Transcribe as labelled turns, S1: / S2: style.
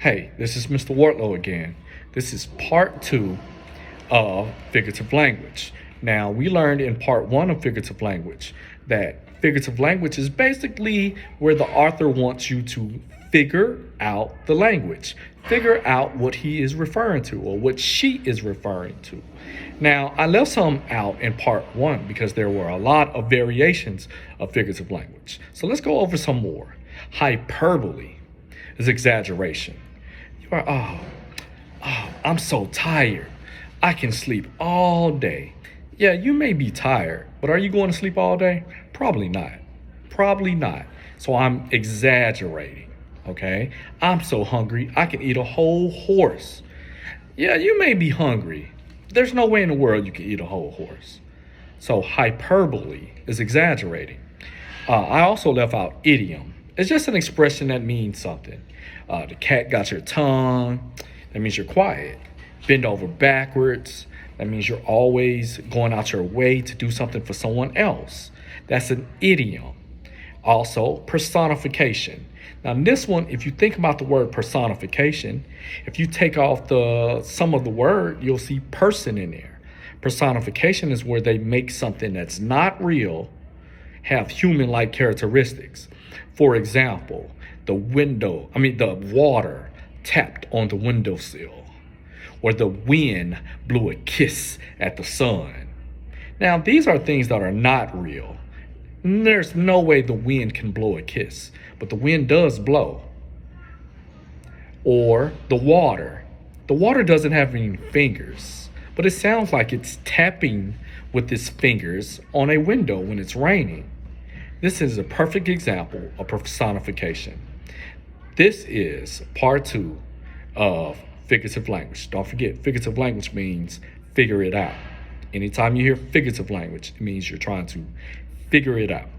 S1: Hey, this is Mr. Wartlow again. This is part 2 of figurative language. Now, we learned in part 1 of figurative language that figurative language is basically where the author wants you to figure out the language, figure out what he is referring to or what she is referring to. Now, I left some out in part 1 because there were a lot of variations of figurative language. So let's go over some more. Hyperbole is exaggeration. You are, I'm so tired. I can sleep all day. Yeah, you may be tired, but are you going to sleep all day? Probably not. Probably not. So I'm exaggerating, okay? I'm so hungry, I can eat a whole horse. Yeah, you may be hungry. There's no way in the world you can eat a whole horse. So hyperbole is exaggerating. I also left out idiom. It's just an expression that means something. The cat got your tongue. That means you're quiet. Bend over backwards. That means you're always going out your way to do something for someone else. That's an idiom. Also, personification. Now, this one, if you think about the word personification, if you take off some of the word, you'll see person in there. Personification is where they make something that's not real have human-like characteristics. For example, the water tapped on the windowsill, or the wind blew a kiss at the sun. Now, these are things that are not real. There's no way the wind can blow a kiss, but the wind does blow. Or the water. The water doesn't have any fingers, but it sounds like it's tapping with its fingers on a window when it's raining. This is a perfect example of personification. This is part 2 of figurative language. Don't forget, figurative language means figure it out. Anytime you hear figurative language, it means you're trying to figure it out.